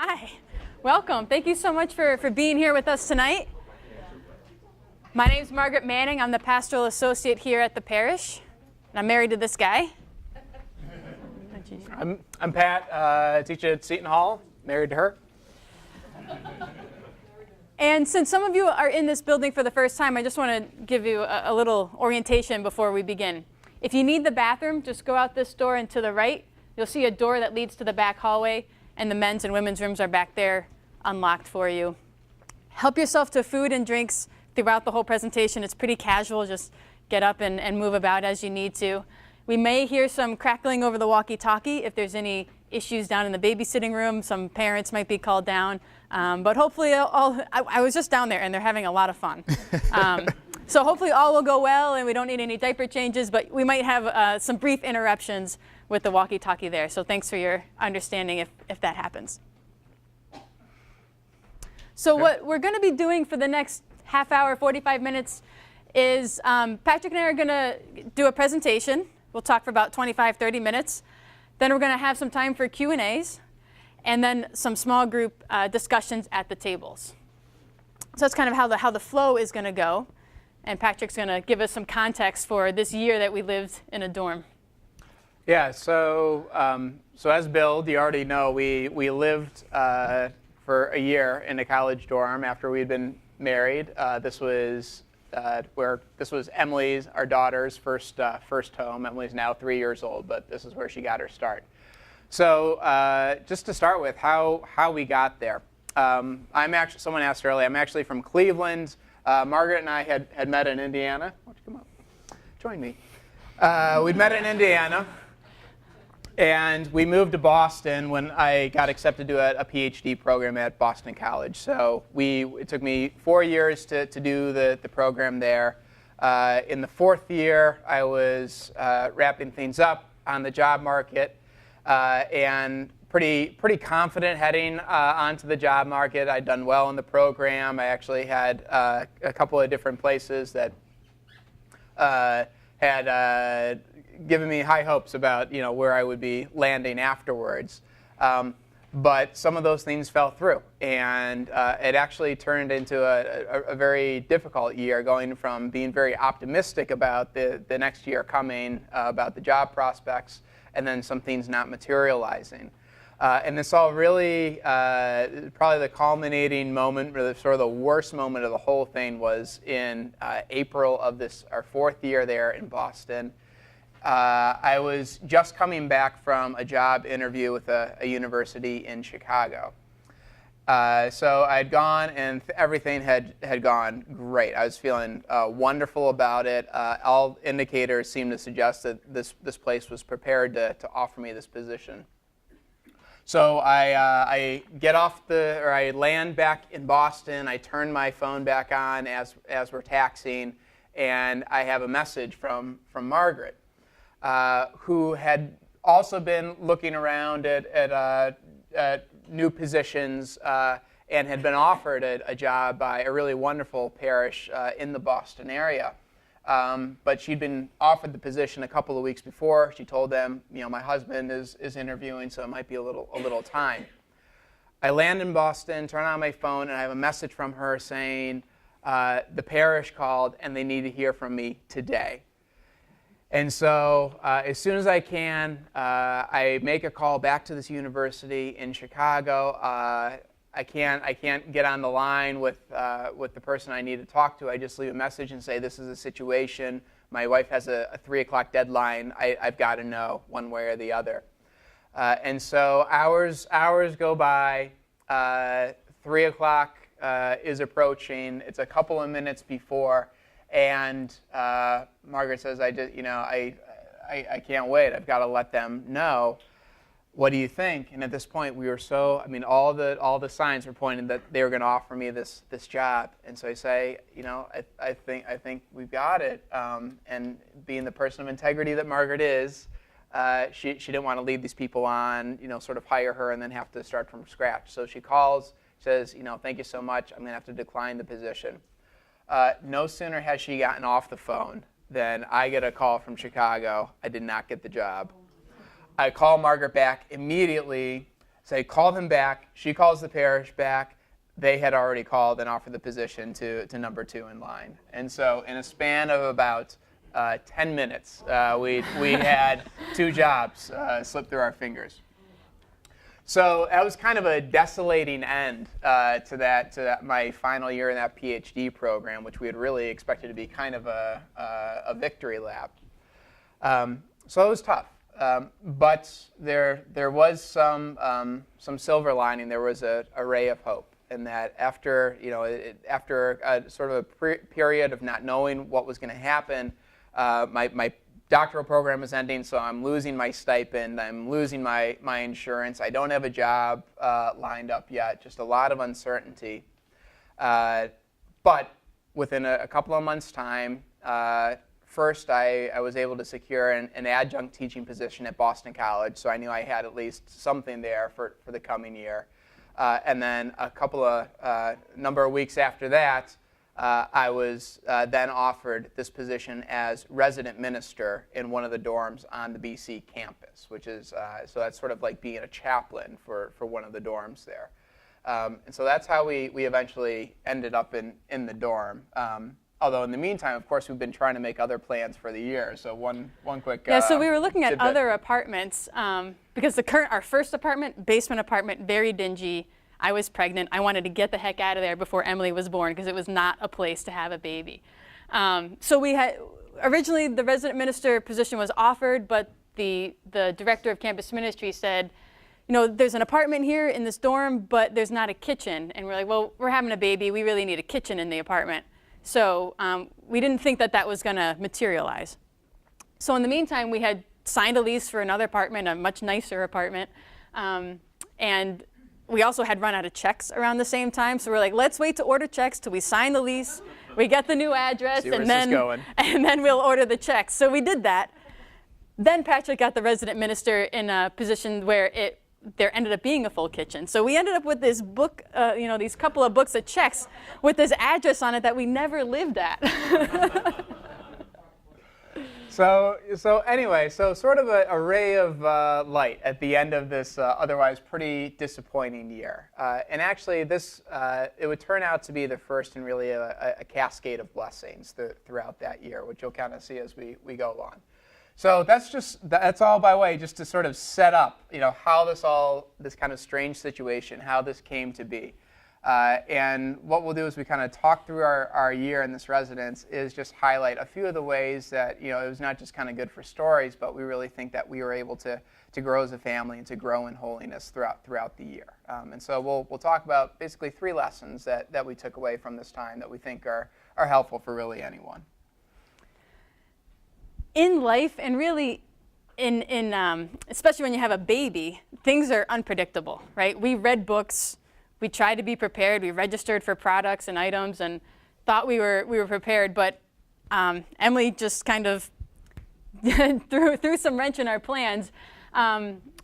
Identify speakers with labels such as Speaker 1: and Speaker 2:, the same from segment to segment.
Speaker 1: Hi, welcome. Thank you so much for being here with us tonight. My name is Margaret Manning. I'm the pastoral associate here at the parish, and I'm married to this guy.
Speaker 2: I'm Pat, teacher at Seton Hall, married to her.
Speaker 1: And since some of you are in this building for the first time, I just want to give you a little orientation before we begin. If you need the bathroom, just go out this door and to the right. You'll see a door that leads to the back hallway, and the men's and women's rooms are back there unlocked for you. Help yourself to food and drinks throughout the whole presentation. It's pretty casual. Just get up and move about as you need to. We may hear some crackling over the walkie-talkie if there's any issues down in the babysitting room. Some parents might be called down. But hopefully, I was just down there, and they're having a lot of fun. So hopefully all will go well, and we don't need any diaper changes, but we might have some brief interruptions with the walkie-talkie there. So thanks for your understanding if that happens. So what we're going to be doing for the next half hour, 45 minutes, is Patrick and I are going to do a presentation. We'll talk for about 25, 30 minutes. Then we're going to have some time for Q&As, and then some small group discussions at the tables. So that's kind of how the flow is going to go. And Patrick's going to give us some context for this year that we lived in a dorm.
Speaker 2: Yeah, so as Bill, you already know, we lived for a year in a college dorm after we'd been married. This was Emily's, our daughter's first home. Emily's now 3 years old, but this is where she got her start. So just to start with, how we got there. Someone asked earlier, I'm actually from Cleveland. Margaret and I had met in Indiana. Why don't you come up? Join me. We'd met in Indiana, and we moved to Boston when I got accepted to a PhD program at Boston College. So it took me 4 years to do the program there. In the fourth year, I was wrapping things up on the job market, and pretty confident heading onto the job market. I'd done well in the program. I actually had a couple of different places that had given me high hopes about where I would be landing afterwards. But some of those things fell through, and it actually turned into a very difficult year, going from being very optimistic about the next year coming, about the job prospects, and then some things not materializing. And this all really, probably the culminating moment, or sort of the worst moment of the whole thing, was in April of our fourth year there in Boston. I was just coming back from a job interview with a university in Chicago. So I'd gone, and everything had gone great. I was feeling wonderful about it. All indicators seemed to suggest that this place was prepared to offer me this position. So I land back in Boston. I turn my phone back on as we're taxiing, and I have a message from Margaret, who had also been looking around at new positions and had been offered a job by a really wonderful parish in the Boston area. But she'd been offered the position a couple of weeks before. She told them, my husband is interviewing, so it might be a little time. I land in Boston, turn on my phone, and I have a message from her saying, the parish called and they need to hear from me today. And so as soon as I can, I make a call back to this university in Chicago. I can't get on the line with the person I need to talk to. I just leave a message and say, this is a situation. My wife has a 3 o'clock deadline. I've got to know one way or the other. And so hours go by. 3 o'clock is approaching. It's a couple of minutes before, and Margaret says, I can't wait. I've got to let them know. What do you think? And at this point, we were all the signs were pointing that they were going to offer me this job. And so I say, I think we've got it. And being the person of integrity that Margaret is, she didn't want to lead these people on, sort of hire her and then have to start from scratch. So she calls, says, thank you so much. I'm going to have to decline the position. No sooner has she gotten off the phone than I get a call from Chicago. I did not get the job. I call Margaret back immediately Say, call them back. She calls the parish back. They had already called and offered the position to number 2 in line. And so in a span of about 10 minutes, we had 2 jobs slip through our fingers. So that was kind of a desolating end to that my final year in that PhD program, which we had really expected to be kind of a victory lap. So it was tough. But there was some silver lining. There was a ray of hope, in that after a sort of a period of not knowing what was going to happen, my doctoral program is ending, so I'm losing my stipend, I'm losing my insurance, I don't have a job lined up yet, just a lot of uncertainty. But within a couple of months' time, first I was able to secure an adjunct teaching position at Boston College, so I knew I had at least something there for the coming year. And then number of weeks after that, I was then offered this position as resident minister in one of the dorms on the BC campus, which is, so that's sort of like being a chaplain for one of the dorms there. And so that's how we eventually ended up in the dorm. Although in the meantime, of course, we've been trying to make other plans for the year. So one quick
Speaker 1: Yeah, so we were looking at
Speaker 2: tidbit.
Speaker 1: other apartments because our first apartment, basement apartment, very dingy. I was pregnant. I wanted to get the heck out of there before Emily was born because it was not a place to have a baby. So we had, originally the resident minister position was offered, but the director of campus ministry said, there's an apartment here in this dorm, but there's not a kitchen. And we're like, well, we're having a baby. We really need a kitchen in the apartment. So we didn't think that was going to materialize. So in the meantime, we had signed a lease for another apartment, a much nicer apartment. And we also had run out of checks around the same time. So we're like, let's wait to order checks till we sign the lease. We get the new address, and then we'll order the checks. So we did that. Then Patrick got the resident minister in a position where there ended up being a full kitchen. So we ended up with this book, these couple of books of checks with this address on it that we never lived at.
Speaker 2: So anyway, sort of a ray of light at the end of this otherwise pretty disappointing year. And actually, it would turn out to be the first in really a cascade of blessings throughout that year, which you'll kind of see as we go along. So that's all by way, just to sort of set up, how this kind of strange situation, how this came to be. And what we'll do is we kind of talk through our year in this residence is just highlight a few of the ways that, it was not just kind of good for stories, but we really think that we were able to grow as a family and to grow in holiness throughout the year. And so we'll talk about basically 3 lessons that we took away from this time that we think are helpful for really anyone.
Speaker 1: In life, and really especially when you have a baby, things are unpredictable, right? We read books. We tried to be prepared. We registered for products and items and thought we were prepared, but Emily just kind of threw some wrench in our plans.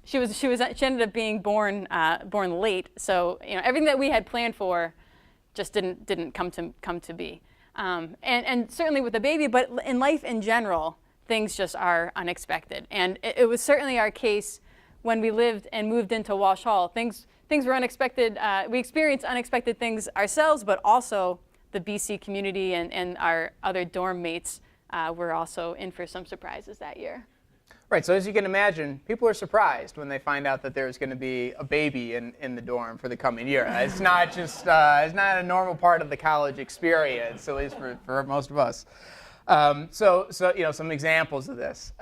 Speaker 1: She ended up being born late, so everything that we had planned for just didn't come to be. And certainly with the baby, but in life in general, things just are unexpected. And it was certainly our case when we lived and moved into Walsh Hall. Things were unexpected. We experienced unexpected things ourselves, but also the BC community and our other dorm mates were also in for some surprises that year.
Speaker 2: Right, so as you can imagine, people are surprised when they find out that there's going to be a baby in the dorm for the coming year. It's not just, it's not a normal part of the college experience, at least for most of us. So some examples of this.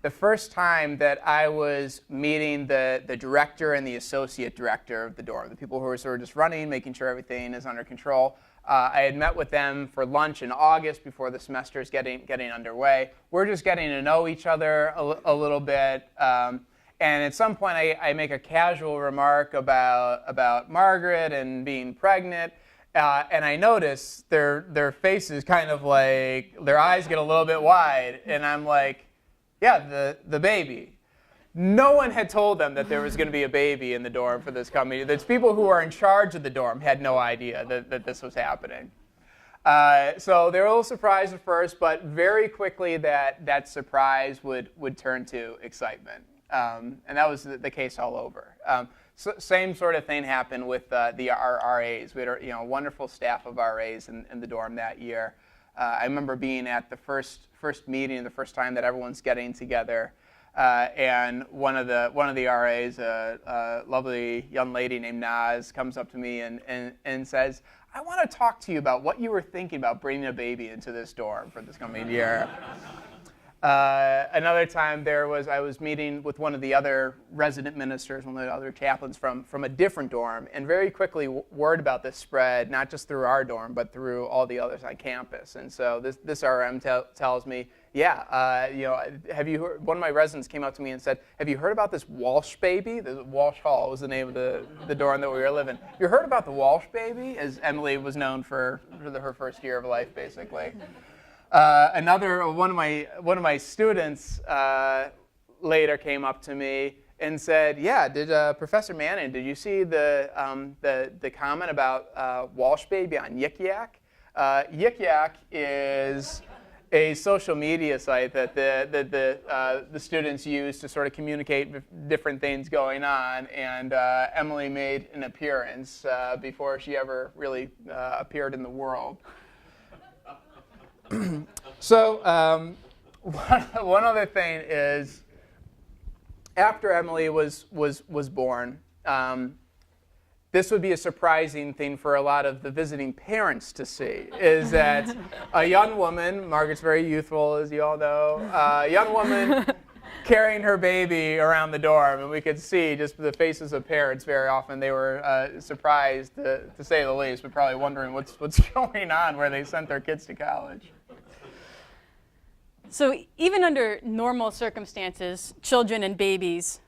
Speaker 2: The first time that I was meeting the director and the associate director of the dorm, the people who were sort of just running, making sure everything is under control, I had met with them for lunch in August before the semester is getting underway. We're just getting to know each other a little bit. And at some point, I make a casual remark about Margaret and being pregnant. And I notice their faces kind of like, their eyes get a little bit wide. And I'm like, yeah, the baby. No one had told them that there was going to be a baby in the dorm for this coming year. There's people who are in charge of the dorm had no idea that this was happening. So they were a little surprised at first, but very quickly that surprise would turn to excitement. And that was the case all over. Same sort of thing happened with our RAs. We had a wonderful staff of RAs in the dorm that year. I remember being at the first meeting, the first time that everyone's getting together, and one of the RAs, a lovely young lady named Naz, comes up to me and says, "I want to talk to you about what you were thinking about bringing a baby into this dorm for this coming year." Another time I was meeting with one of the other resident ministers, one of the other chaplains from a different dorm, and very quickly word about this spread, not just through our dorm, but through all the others on campus. And so this RM tells me, have you heard, one of my residents came up to me and said, "Have you heard about this Walsh baby?" The Walsh Hall was the name of the dorm that we were living. "You heard about the Walsh baby?" As Emily was known for her first year of life, basically. One of my students later came up to me and said, "Yeah, did Professor Manning? Did you see the comment about Walsh baby on Yik Yak?" Yik Yak is a social media site that the students use to sort of communicate different things going on, and Emily made an appearance before she ever really appeared in the world. So one other thing is, after Emily was born, this would be a surprising thing for a lot of the visiting parents to see, is that a young woman, Margaret's very youthful, as you all know, a young woman carrying her baby around the dorm, and we could see just the faces of parents very often. They were surprised, to say the least, but probably wondering what's going on, where they sent their kids to college.
Speaker 1: So even under normal circumstances, children and babies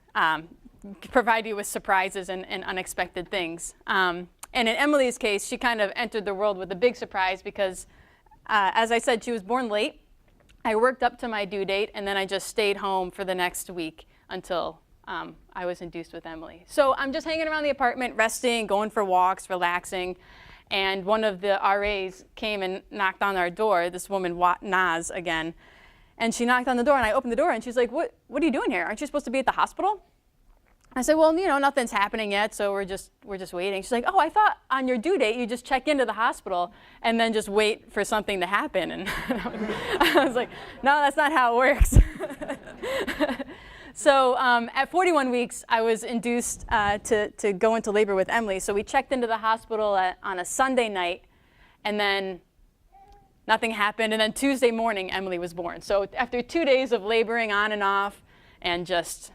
Speaker 1: provide you with surprises and unexpected things. And in Emily's case, she kind of entered the world with a big surprise because, as I said, she was born late. I worked up to my due date, and then I just stayed home for the next week until I was induced with Emily. So I'm just hanging around the apartment, resting, going for walks, relaxing. And one of the RAs came and knocked on our door, this woman, Naz, again. And she knocked on the door, and I opened the door, and she's like, what are you doing here? Aren't you supposed to be at the hospital? I said, well, nothing's happening yet, so we're just waiting. She's like, oh, I thought on your due date you just check into the hospital and then just wait for something to happen. And I was like, no, that's not how it works. So at 41 weeks, I was induced to go into labor with Emily. So we checked into the hospital on a Sunday night, and then nothing happened. And then Tuesday morning, Emily was born. So after 2 days of laboring on and off and just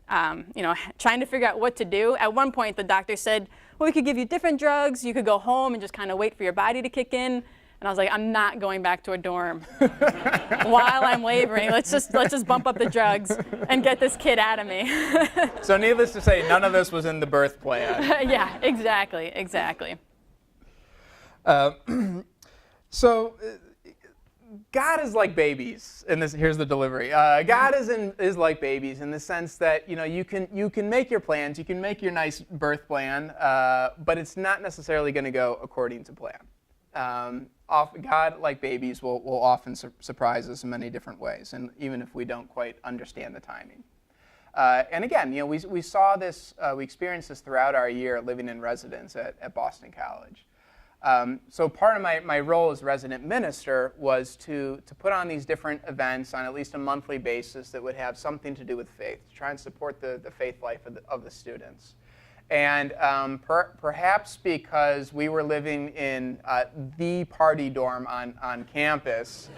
Speaker 1: trying to figure out what to do, at one point the doctor said, well, we could give you different drugs. You could go home and just kind of wait for your body to kick in. And I was like, I'm not going back to a dorm while I'm laboring. Let's just bump up the drugs and get this kid out of me.
Speaker 2: So needless to say, none of this was in the birth plan.
Speaker 1: Yeah, exactly.
Speaker 2: So God is like babies, and here's the delivery. God is like babies in the sense that you can make your plans, you can make your nice birth plan, but it's not necessarily going to go according to plan. God, like babies, will often surprise us in many different ways, and even if we don't quite understand the timing. And again, we saw this, we experienced this throughout our year living in residence at Boston College. So part of my role as resident minister was to put on these different events on at least a monthly basis that would have something to do with faith, to try and support the faith life of the students. And perhaps because we were living in the party dorm on campus,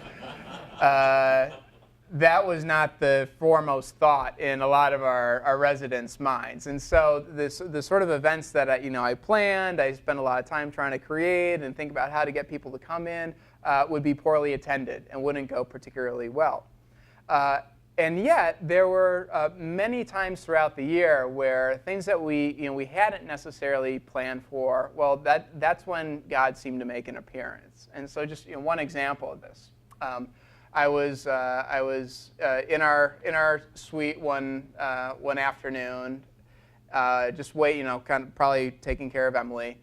Speaker 2: that was not the foremost thought in a lot of our residents' minds. And so the sort of events that I planned, I spent a lot of time trying to create and think about how to get people to come in, would be poorly attended and wouldn't go particularly well. And yet there were many times throughout the year where things that we hadn't necessarily planned for, well, that's when God seemed to make an appearance. And so just one example of this. I was in our suite one afternoon, just kind of probably taking care of Emily,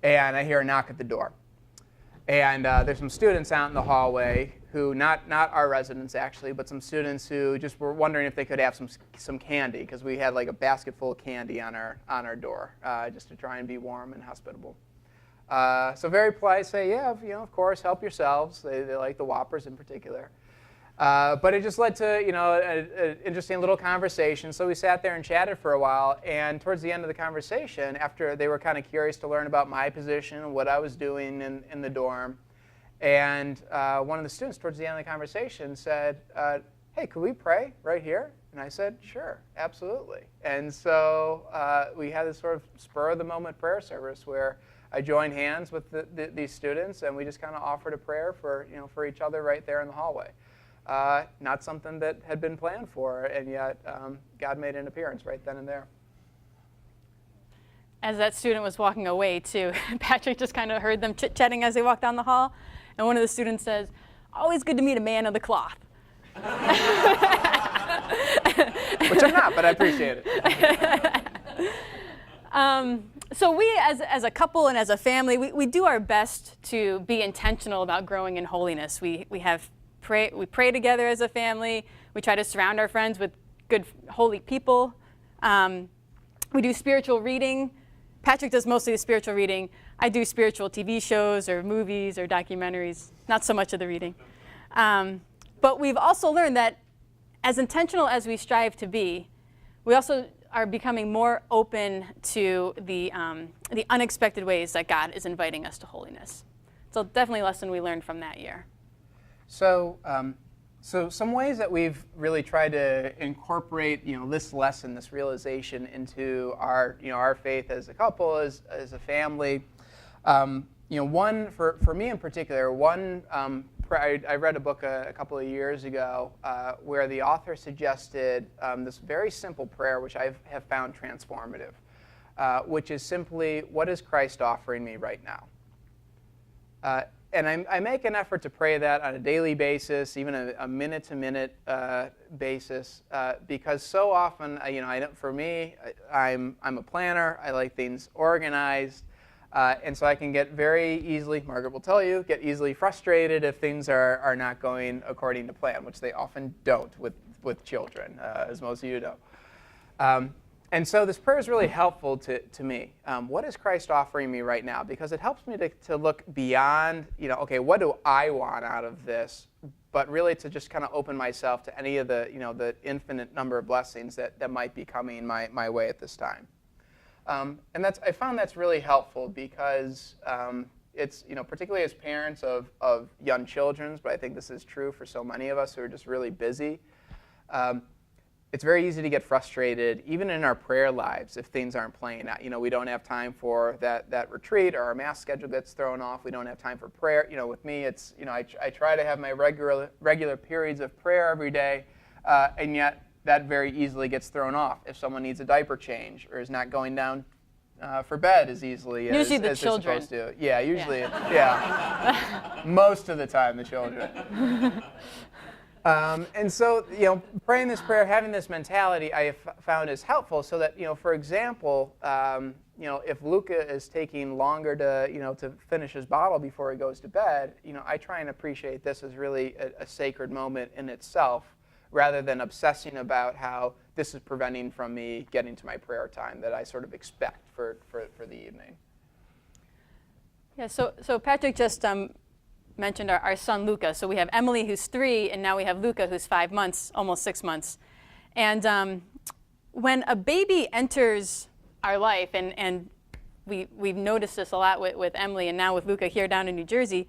Speaker 2: and I hear a knock at the door. And there's some students out in the hallway who, not our residents actually, but some students who just were wondering if they could have some candy, because we had like a basket full of candy on our door, just to try and be warm and hospitable. So very polite, say, yeah, of course, help yourselves. They like the Whoppers in particular. But it just led to, an interesting little conversation. So we sat there and chatted for a while, and towards the end of the conversation, after they were kind of curious to learn about my position and what I was doing in the dorm, and one of the students towards the end of the conversation said, hey, could we pray right here? And I said, sure, absolutely. And so we had this sort of spur-of-the-moment prayer service where I joined hands with these students, and we just kind of offered a prayer for each other right there in the hallway. Not something that had been planned for, and yet God made an appearance right then and there.
Speaker 1: As that student was walking away, too, Patrick just kind of heard them chit-chatting as they walked down the hall, and one of the students says, always good to meet a man of the cloth.
Speaker 2: Which I'm not, but I appreciate it.
Speaker 1: So we, as a couple and as a family, we do our best to be intentional about growing in holiness. We pray together as a family. We try to surround our friends with good, holy people. We do spiritual reading. Patrick does mostly the spiritual reading. I do spiritual TV shows or movies or documentaries, not so much of the reading. But we've also learned that as intentional as we strive to be, we also are becoming more open to the unexpected ways that God is inviting us to holiness. So definitely a lesson we learned from that year.
Speaker 2: So some ways that we've really tried to incorporate, this lesson, this realization into our faith as a couple, as a family. One for me in particular, I read a book a couple of years ago where the author suggested this very simple prayer, which I have found transformative, which is simply, what is Christ offering me right now? And I make an effort to pray that on a daily basis, even a minute-to-minute basis, because so often, for me, I'm a planner. I like things organized. And so I can get very easily, Margaret will tell you, get easily frustrated if things are not going according to plan, which they often don't with children, as most of you know. And so this prayer is really helpful to me. What is Christ offering me right now? Because it helps me to look beyond, okay, what do I want out of this? But really to just kind of open myself to any of the infinite number of blessings that might be coming my way at this time. And I found that's really helpful because it's, particularly as parents of young children, but I think this is true for so many of us who are just really busy. It's very easy to get frustrated, even in our prayer lives, if things aren't playing out. We don't have time for that retreat, or our mass schedule gets thrown off. We don't have time for prayer. With me, it's, I try to have my regular periods of prayer every day, and yet that very easily gets thrown off if someone needs a diaper change or is not going down for bed as easily as
Speaker 1: the
Speaker 2: they're
Speaker 1: children.
Speaker 2: supposed to. Yeah, usually, yeah. Most of the time, the children. And so, praying this prayer, having this mentality, I have found is helpful so that, for example, if Luca is taking longer to finish his bottle before he goes to bed, I try and appreciate this as really a sacred moment in itself, rather than obsessing about how this is preventing from me getting to my prayer time that I sort of expect for the evening.
Speaker 1: Yeah, so Patrick just mentioned our son Luca. So we have Emily, who's 3, and now we have Luca, who's 5 months, almost 6 months. And when a baby enters our life, and we've noticed this a lot with Emily and now with Luca here down in New Jersey,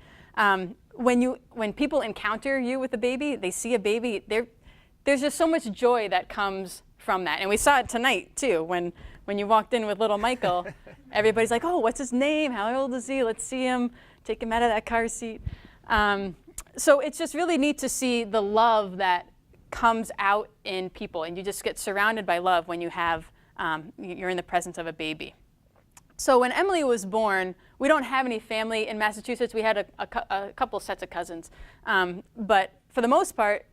Speaker 1: when people encounter you with a baby, they see a baby, there's just so much joy that comes from that. And we saw it tonight, too, when you walked in with little Michael. Everybody's like, oh, what's his name? How old is he? Let's see him. Take him out of that car seat. So it's just really neat to see the love that comes out in people. And you just get surrounded by love when you're in the presence of a baby. So when Emily was born, we don't have any family in Massachusetts. We had a couple sets of cousins. But for the most part,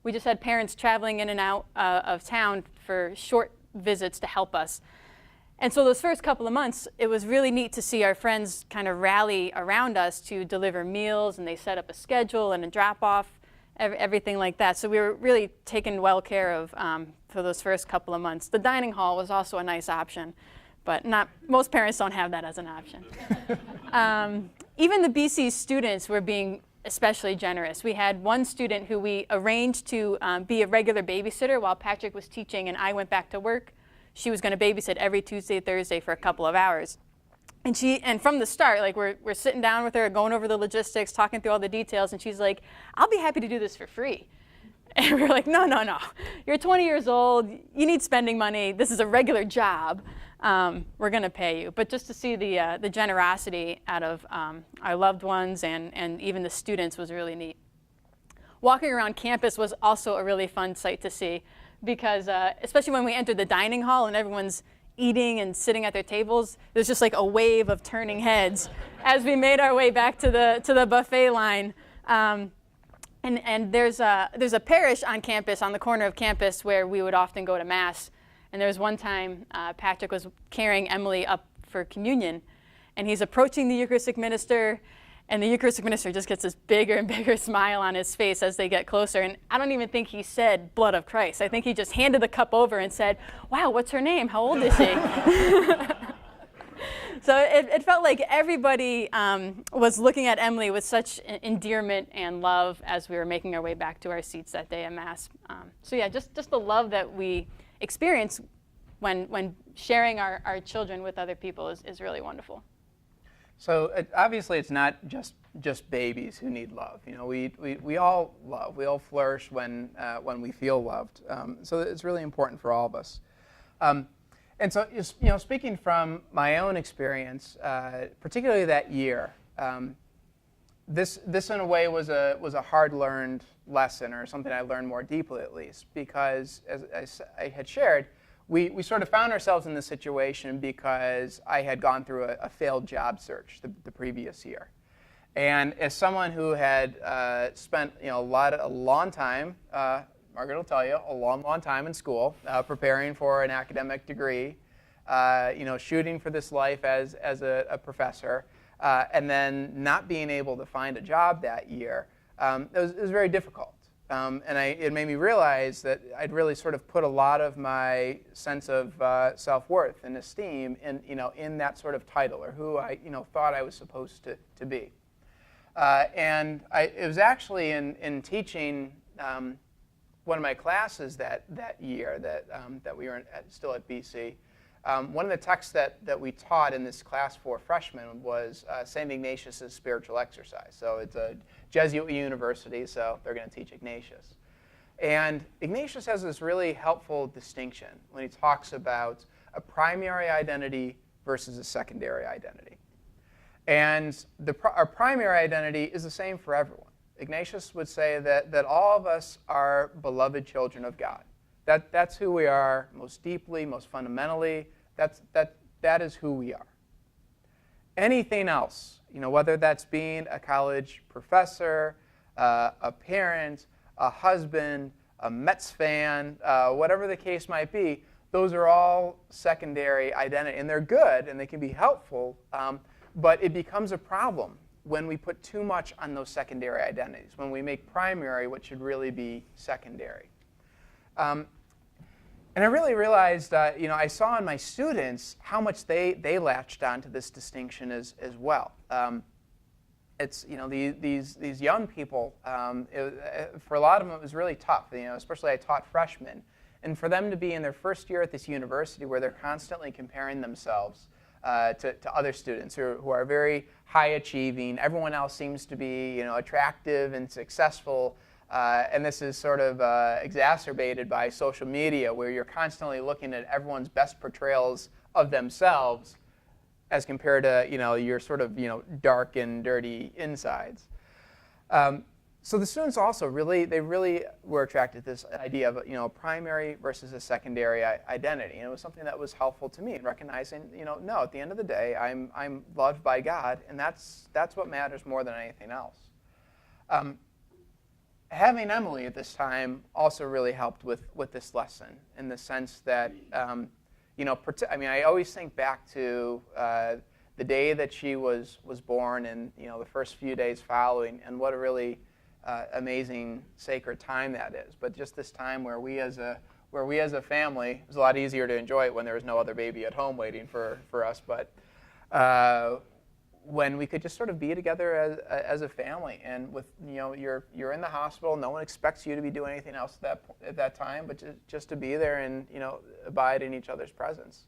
Speaker 1: we just had parents traveling in and out of town for short visits to help us. And so those first couple of months, it was really neat to see our friends kind of rally around us to deliver meals, and they set up a schedule and a drop-off. everything like that. So we were really taken well care of for those first couple of months. The dining hall was also a nice option, but most parents don't have that as an option. Even the BC students were being especially generous. We had one student who we arranged to be a regular babysitter while Patrick was teaching and I went back to work. She was going to babysit every Tuesday, Thursday for a couple of hours. And from the start, like we're sitting down with her, going over the logistics, talking through all the details, and she's like, "I'll be happy to do this for free." And we're like, no. You're 20 years old. You need spending money. This is a regular job. We're going to pay you. But just to see the generosity out of our loved ones and even the students was really neat. Walking around campus was also a really fun sight to see because especially when we entered the dining hall and everyone's eating and sitting at their tables, there's just like a wave of turning heads as we made our way back to the buffet line. And there's a parish on campus, on the corner of campus, where we would often go to Mass. And there was one time Patrick was carrying Emily up for communion, and he's approaching the Eucharistic minister, and the Eucharistic minister just gets this bigger and bigger smile on his face as they get closer. And I don't even think he said blood of Christ. I think he just handed the cup over and said, "Wow, what's her name? How old is she?" So it felt like everybody was looking at Emily with such endearment and love as we were making our way back to our seats that day at Mass. So yeah, just the love that we experience when sharing our children with other people is really wonderful.
Speaker 2: So obviously it's not just babies who need love. You know, we all love. We all flourish when we feel loved. So it's really important for all of us. And so, you know, speaking from my own experience, particularly that year, this in a way was a hard-learned lesson, or something I learned more deeply at least, because as I had shared, we sort of found ourselves in this situation because I had gone through a failed job search the previous year. And as someone who had spent a long time, Margaret will tell you, a long time in school, preparing for an academic degree, shooting for this life as a professor, and then not being able to find a job that year, it was very difficult. And it made me realize that I'd really sort of put a lot of my sense of self-worth and esteem in that sort of title, or who I thought I was supposed to be. And it was actually in teaching one of my classes that year that we were still at BC. One of the texts that we taught in this class for freshmen was St. Ignatius' Spiritual Exercise. So it's a Jesuit university, so they're going to teach Ignatius. And Ignatius has this really helpful distinction when he talks about a primary identity versus a secondary identity. And our primary identity is the same for everyone. Ignatius would say that all of us are beloved children of God. That's who we are most deeply, most fundamentally. That is who we are. Anything else, whether that's being a college professor, a parent, a husband, a Mets fan, whatever the case might be, those are all secondary identity, and they're good and they can be helpful, but it becomes a problem when we put too much on those secondary identities, when we make primary what should really be secondary. And I really realized, I saw in my students how much they latched onto this distinction as well. It's these young people. For a lot of them, it was really tough. Especially I taught freshmen, and for them to be in their first year at this university where they're constantly comparing themselves to other students who are very high achieving. Everyone else seems to be attractive and successful. And this is sort of exacerbated by social media, where you're constantly looking at everyone's best portrayals of themselves as compared to your sort of dark and dirty insides. So the students also really were attracted to this idea of a primary versus a secondary identity, and it was something that was helpful to me in recognizing no, at the end of the day I'm loved by God, and that's what matters more than anything else. Having Emily at this time also really helped with this lesson, in the sense that, I always think back to the day that she was born, and the first few days following, and what a really amazing sacred time that is. But just this time where we as a family, it was a lot easier to enjoy it when there was no other baby at home waiting for us. But when we could just sort of be together as a family, and with you're in the hospital, no one expects you to be doing anything else at that time, but just to be there and abide in each other's presence.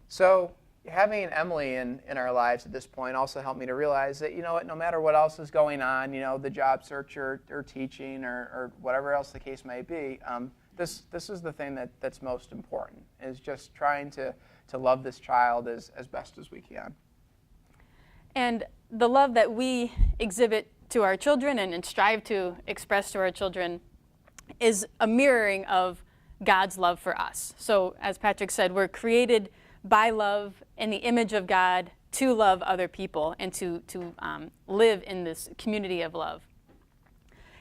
Speaker 2: So having Emily in our lives at this point also helped me to realize that no matter what else is going on, the job search or teaching or whatever else the case may be, this is the thing that's most important, is just trying to love this child as best as we can.
Speaker 1: And the love that we exhibit to our children and strive to express to our children is a mirroring of God's love for us. So as Patrick said, we're created by love in the image of God to love other people and to live in this community of love.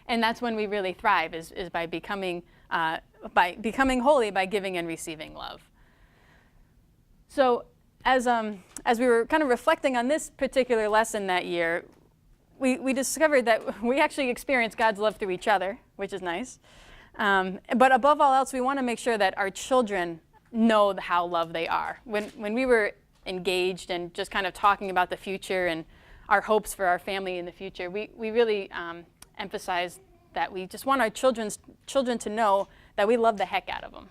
Speaker 1: And that's when we really thrive, is by becoming holy, by giving and receiving love. So as we were kind of reflecting on this particular lesson that year, we discovered that we actually experience God's love through each other, which is nice. But above all else, we want to make sure that our children know how loved they are. When we were engaged and just kind of talking about the future and our hopes for our family in the future, we really emphasized that we just want our children to know that we love the heck out of them.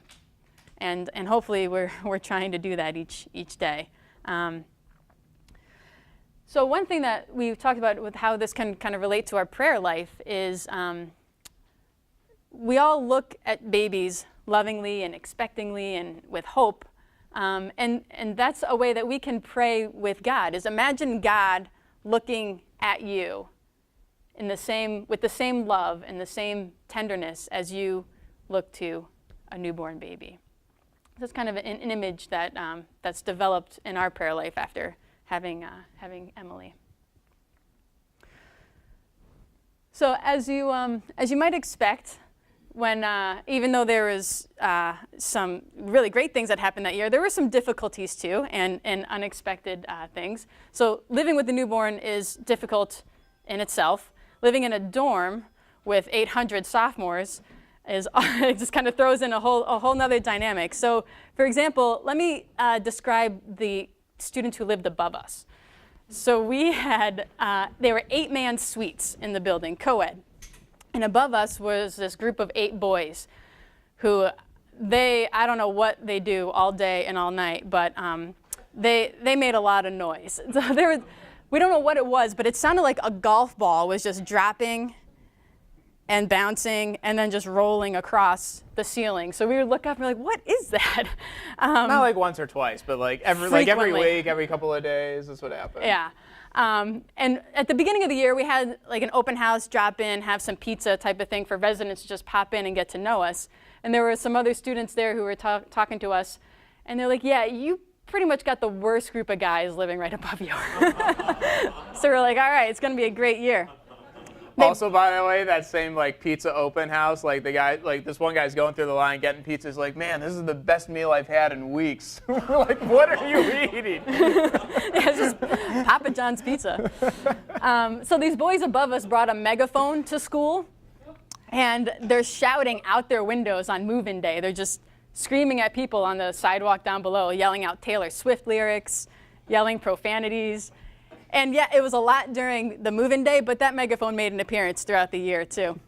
Speaker 1: And hopefully we're trying to do that each day. So one thing that we've talked about with how this can kind of relate to our prayer life is we all look at babies lovingly and expectingly and with hope. And that's a way that we can pray with God, is imagine God looking at you with the same love and the same tenderness as you look to a newborn baby. That's kind of an image that that's developed in our prayer life after having Emily. So as you might expect, when even though there was some really great things that happened that year, there were some difficulties too, and unexpected things. So living with a newborn is difficult in itself. Living in a dorm with 800 sophomores it just kind of throws in a whole nother dynamic. So, for example, let me describe the students who lived above us. So we had, they were 8-man suites in the building, co-ed. And above us was this group of 8 boys who I don't know what they do all day and all night, but they made a lot of noise. So we don't know what it was, but it sounded like a golf ball was just dropping and bouncing and then just rolling across the ceiling. So we would look up and we're like, what is that?
Speaker 2: Not like once or twice, but every week, every couple of days, that's what happened.
Speaker 1: Yeah. And at the beginning of the year, we had like an open house, drop in, have some pizza type of thing for residents to just pop in and get to know us. And there were some other students there who were talking to us, and they're like, yeah, you pretty much got the worst group of guys living right above you. So we're like, all right, it's going to be a great year.
Speaker 2: Also, by the way, that same pizza open house, this one guy's going through the line getting pizza. He's like, man, this is the best meal I've had in weeks. We're like, what are you eating?
Speaker 1: Yeah, it's just Papa John's pizza. So these boys above us brought a megaphone to school, and they're shouting out their windows on move-in day. They're just screaming at people on the sidewalk down below, yelling out Taylor Swift lyrics, yelling profanities. And yeah, it was a lot during the move-in day, but that megaphone made an appearance throughout the year too.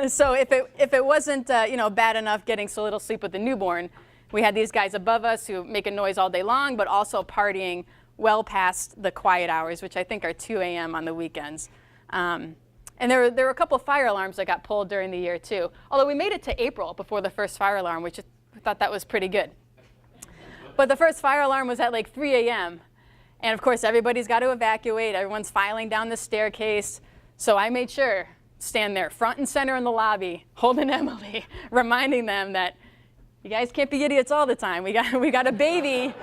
Speaker 1: So if it wasn't bad enough getting so little sleep with the newborn, we had these guys above us who make a noise all day long, but also partying well past the quiet hours, which I think are 2 a.m. on the weekends. And there were a couple of fire alarms that got pulled during the year too. Although we made it to April before the first fire alarm, which I thought that was pretty good. But the first fire alarm was at 3 a.m. And of course, everybody's got to evacuate. Everyone's filing down the staircase. So I made sure, stand there front and center in the lobby, holding Emily, reminding them that you guys can't be idiots all the time. We got a baby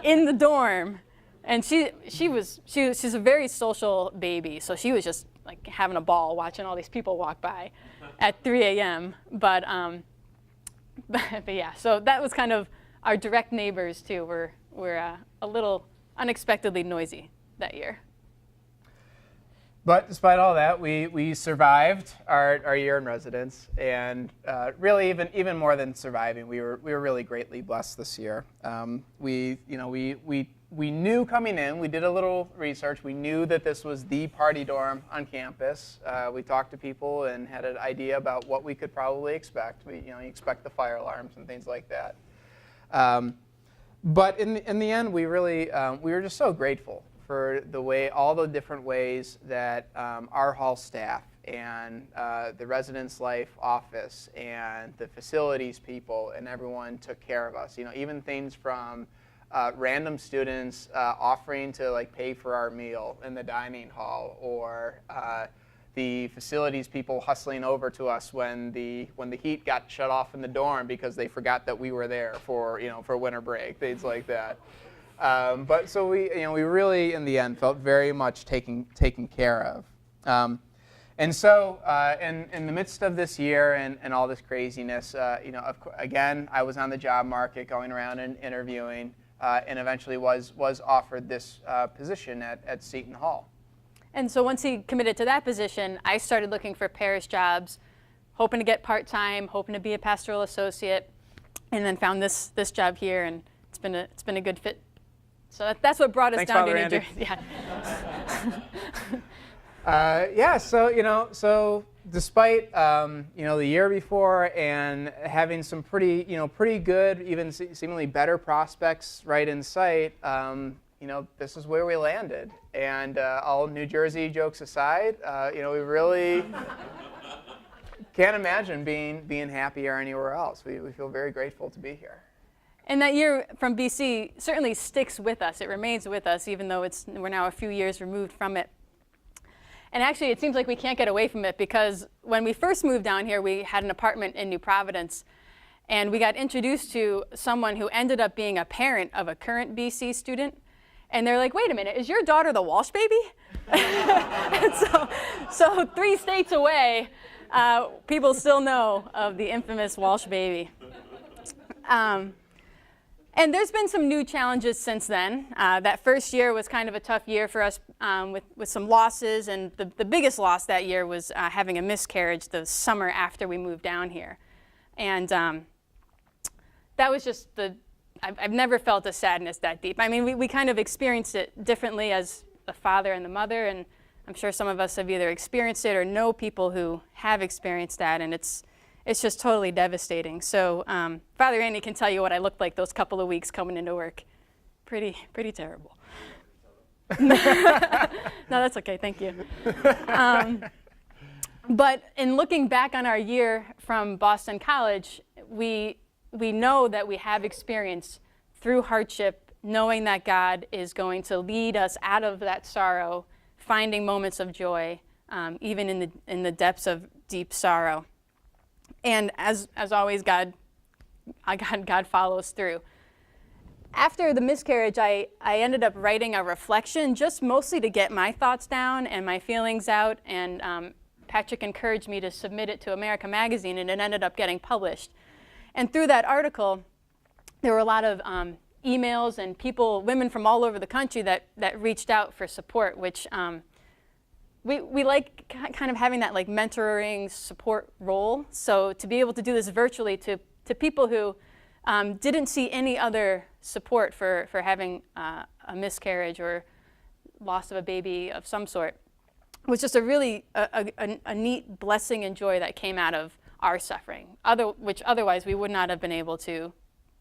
Speaker 1: in the dorm. And she's a very social baby. So she was just having a ball watching all these people walk by at 3 a.m. But yeah, so that was kind of our direct neighbors too. Were a little unexpectedly noisy that year.
Speaker 2: But despite all that, we survived our year in residence, and really even more than surviving, we were really greatly blessed this year. We knew coming in, we did a little research. We knew that this was the party dorm on campus. We talked to people and had an idea about what we could probably expect. You expect the fire alarms and things like that. But in the end, we were just so grateful for all the different ways that our hall staff and the residence life office and the facilities people and everyone took care of us. Even things from random students offering to pay for our meal in the dining hall, or the facilities people hustling over to us when the heat got shut off in the dorm because they forgot that we were there for winter break, things like that. But so we really in the end felt very much taken care of. And so in the midst of this year and all this craziness, again, I was on the job market going around and interviewing, and eventually was offered this position at Seton Hall.
Speaker 1: And so once he committed to that position, I started looking for parish jobs, hoping to get part-time, hoping to be a pastoral associate, and then found this job here, and it's been a good fit. So that's what brought us
Speaker 2: Thanks,
Speaker 1: down
Speaker 2: Father
Speaker 1: to New
Speaker 2: Andy.
Speaker 1: Jersey.
Speaker 2: So despite the year before and having some pretty good, even seemingly better prospects right in sight, this is where we landed. And all New Jersey jokes aside, we really can't imagine being happier anywhere else. We feel very grateful to be here.
Speaker 1: And that year from BC certainly sticks with us. It remains with us, even though we're now a few years removed from it. And actually, it seems like we can't get away from it, because when we first moved down here, we had an apartment in New Providence, and we got introduced to someone who ended up being a parent of a current BC student. And they're like, wait a minute, is your daughter the Walsh baby? And so 3 states away, people still know of the infamous Walsh baby. And there's been some new challenges since then. That first year was kind of a tough year for us with some losses, and the biggest loss that year was having a miscarriage the summer after we moved down here. And that was just I've never felt a sadness that deep. I mean, we kind of experienced it differently as the father and the mother, and I'm sure some of us have either experienced it or know people who have experienced that, and it's just totally devastating. So Father Andy can tell you what I looked like those couple of weeks coming into work. Pretty terrible. No, that's okay, thank you. But in looking back on our year from Boston College, we know that we have experienced through hardship, knowing that God is going to lead us out of that sorrow, finding moments of joy, even in the depths of deep sorrow. And as always, God follows through. After the miscarriage, I ended up writing a reflection, just mostly to get my thoughts down and my feelings out. And Patrick encouraged me to submit it to America Magazine, and it ended up getting published. And through that article, there were a lot of emails and women from all over the country that reached out for support, which we like kind of having that mentoring support role. So to be able to do this virtually to people who didn't see any other support for having a miscarriage or loss of a baby of some sort was just a really a neat blessing and joy that came out of our suffering, which otherwise we would not have been able to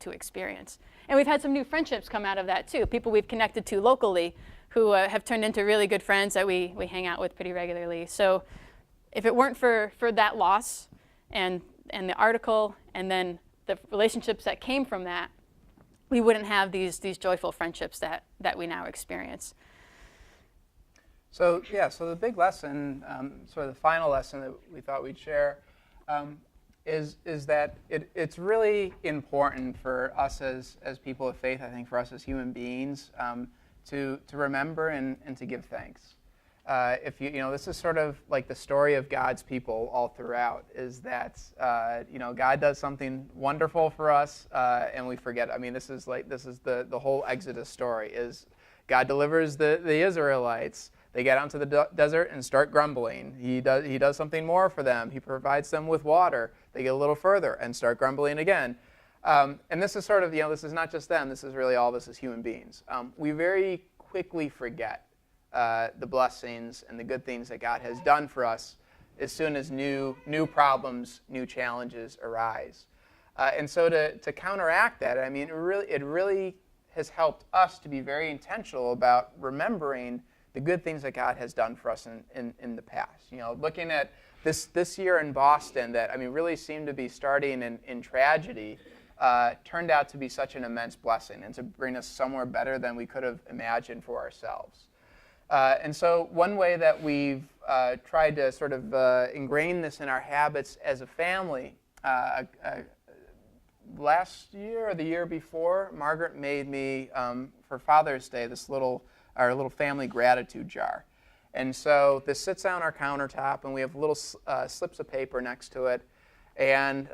Speaker 1: experience. And we've had some new friendships come out of that too, people we've connected to locally who have turned into really good friends that we hang out with pretty regularly. So if it weren't for that loss and the article and then the relationships that came from that, we wouldn't have these joyful friendships that we now experience.
Speaker 2: So the big lesson, sort of the final lesson that we thought we'd share, is that it's really important for us as people of faith, I think for us as human beings, to remember and to give thanks. If this is sort of like the story of God's people all throughout, is that God does something wonderful for us, and we forget. I mean, this is the whole Exodus story. Is God delivers the Israelites. They get out into the desert and start grumbling. He does something more for them. He provides them with water. They get a little further and start grumbling again. And this is sort of, this is not just them. This is really all of us as human beings. We very quickly forget the blessings and the good things that God has done for us as soon as new problems, new challenges arise. And so to counteract that, I mean, it really has helped us to be very intentional about remembering the good things that God has done for us in the past. Looking at this year in Boston that, really seemed to be starting in tragedy, turned out to be such an immense blessing and to bring us somewhere better than we could have imagined for ourselves. And so one way that we've tried to sort of ingrain this in our habits as a family, last year or the year before, Margaret made me, for Father's Day, our little family gratitude jar. And so this sits on our countertop, and we have little slips of paper next to it. And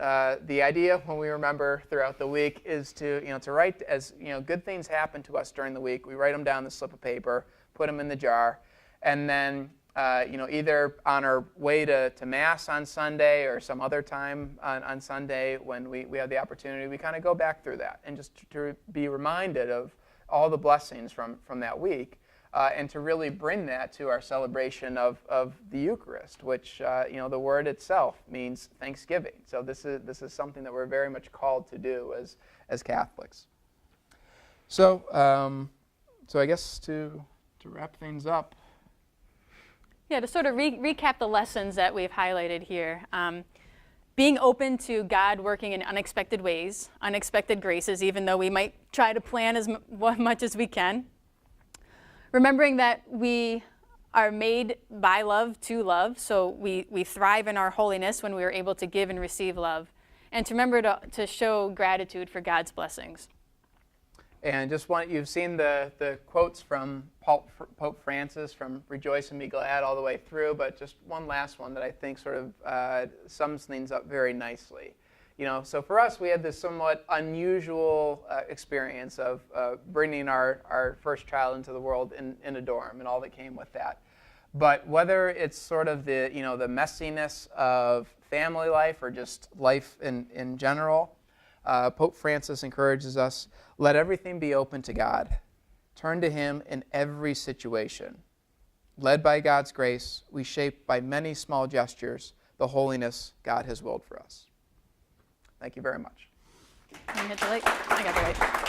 Speaker 2: the idea, when we remember throughout the week, is to write as good things happen to us during the week. We write them down on the slip of paper, put them in the jar, and then either on our way to Mass on Sunday or some other time on Sunday when we have the opportunity, we kind of go back through that and just to be reminded of all the blessings from that week, and to really bring that to our celebration of the Eucharist, which the word itself means thanksgiving. So this is something that we're very much called to do as Catholics. So I guess to wrap things up.
Speaker 1: Yeah, to sort of recap the lessons that we've highlighted here. Being open to God working in unexpected ways, unexpected graces, even though we might try to plan as much as we can. Remembering that we are made by love to love, so we thrive in our holiness when we are able to give and receive love. And to remember to show gratitude for God's blessings.
Speaker 2: And you've seen the quotes from Pope Francis from Rejoice and Be Glad all the way through, but just one last one that I think sort of sums things up very nicely. So for us, we had this somewhat unusual experience of bringing our first child into the world in a dorm and all that came with that. But whether it's sort of the messiness of family life or just life in general, Pope Francis encourages us, let everything be open to God. Turn to Him in every situation. Led by God's grace, we shape by many small gestures the holiness God has willed for us. Thank you very much.
Speaker 1: Can you hit the light? I got the light.